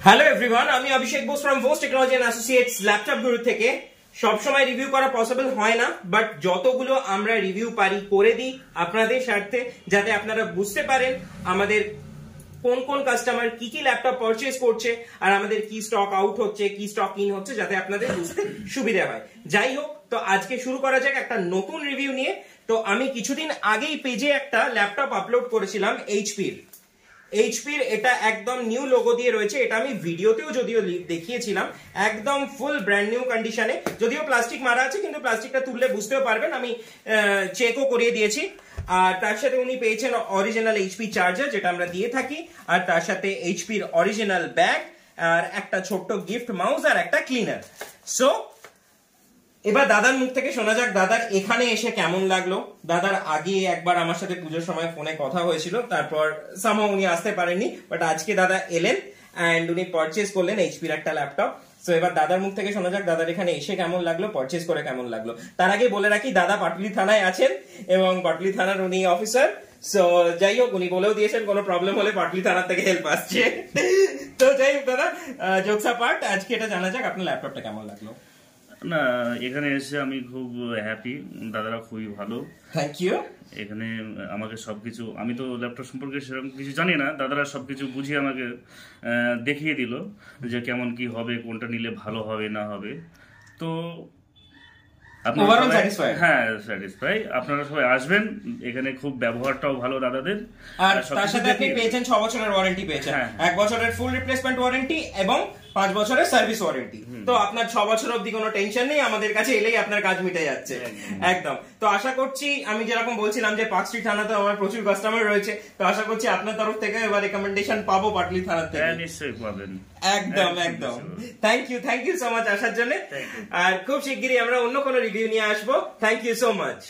Hello everyone, আমি Abhishek Bose from Bose technology and associates laptop Guru থেকে। সব সময় রিভিউ করা পসিবল হয় না, বাট যতগুলো আমরা রিভিউ পারি করে দিই আপনাদের স্বার্থে, যাতে আপনারা বুঝতে পারেন আমাদের কোন কোন কাস্টমার কি কি ল্যাপটপ পারচেজ করছে আর আমাদের কি স্টক আউট হচ্ছে, কি স্টক ইন হচ্ছে, যাতে আপনাদের বুঝতে সুবিধা হয়। যাই হোক, তো আজকে শুরু করা যাক একটা নতুন রিভিউ নিয়ে। তো আমি কিছুদিন আগেই পেজে একটা ল্যাপটপ আপলোড করেছিলাম এইচপির এটা একদম নিউ লোগো দিয়ে রয়েছে। এটা আমি ভিডিওতেও যদিও দেখিয়েছিলাম, একদম ফুল ব্র্যান্ড নিউ কন্ডিশনে, যদিও প্লাস্টিক মারা আছে, কিন্তু প্লাস্টিকটা তুললে বুঝতেও পারবেন, আমি চেকও করিয়ে দিয়েছি। আর তার সাথে উনি পেয়েছেন অরিজিনাল এইচপি চার্জার, যেটা আমরা দিয়ে থাকি, আর তার সাথে এইচপির অরিজিনাল ব্যাগ, আর একটা ছোট্ট গিফট মাউস আর একটা ক্লিনার। সো এবার দাদার মুখ থেকে শোনা যাক দাদার এখানে এসে কেমন লাগলো। দাদার আগে একবার আমার সাথে পুজোর সময় ফোনে কথা হয়েছিল, তারপর সামহাও উনি আসতে পারেননি, বাট আজকে দাদা এলেন এন্ড উনি পারচেজ করলেন এইচপির একটা ল্যাপটপ। সো এবার দাদার মুখ থেকে শোনা যাক দাদার এখানে এসে কেমন লাগলো, পারচেজ করে কেমন লাগলো। তার আগে বলে রাখি, দাদা পাটুলি থানায় আছেন এবং পাটুলি থানার উনি অফিসার। সো যাই হোক, উনি বলেও দিয়েছেন কোনো প্রবলেম হলে পাটুলি থানার থেকে হেল্প আসছে। তো যাই হোক দাদা, জোকস অ্যাপার্ট, আজকে এটা জানা যাক আপনার ল্যাপটপটা কেমন লাগলো। না, এখানে এসে আমি খুব হ্যাপি, দাদারা খুবই ভালো। Thank you. এখানে আমাকে সবকিছু, আমি তো ল্যাপটপ সম্পর্কে সেরকম কিছু জানি না, দাদারা সবকিছু বুঝিয়ে আমাকে দেখিয়ে দিল যে কেমন কি হবে, কোনটা নিলে ভালো হবে না হবে। তো হ্যাঁ, স্যাটিসফাই। আপনারা সবাই আসবেন, এখানে খুব ব্যবহারটাও ভালো দাদাদের। আর তার সাথে আপনি পেয়েছেন 6 বছরের ওয়ারেন্টি পেয়েছেন, 1 বছরের ফুল রিপ্লেসমেন্ট ওয়ারেন্টি এবং 5 বছরের সার্ভিস ওয়ারেন্টি। তো আপনার 6 বছর অবধি কোনো টেনশন নেই, আমাদের কাছে এলেই আপনার কাজ মিটে যাচ্ছে একদম। তো আশা করছি, আমি যেরকম বলছিলাম যে পার্ক স্ট্রিট থানাতে আমার প্রচুর কাস্টমার রয়েছে, তো আশা করছি আপনার তরফ থেকে এবার রেকমেন্ডেশন পাবো পাটলি থানা থেকে। নিশ্চয়ই পাবেন। একদম একদম। থ্যাংক ইউ সো মাচ আসার জন্য। আর খুব শিগগিরই আমরা অন্য কোনো রিভিউ নিয়ে আসবো। Thank you so much.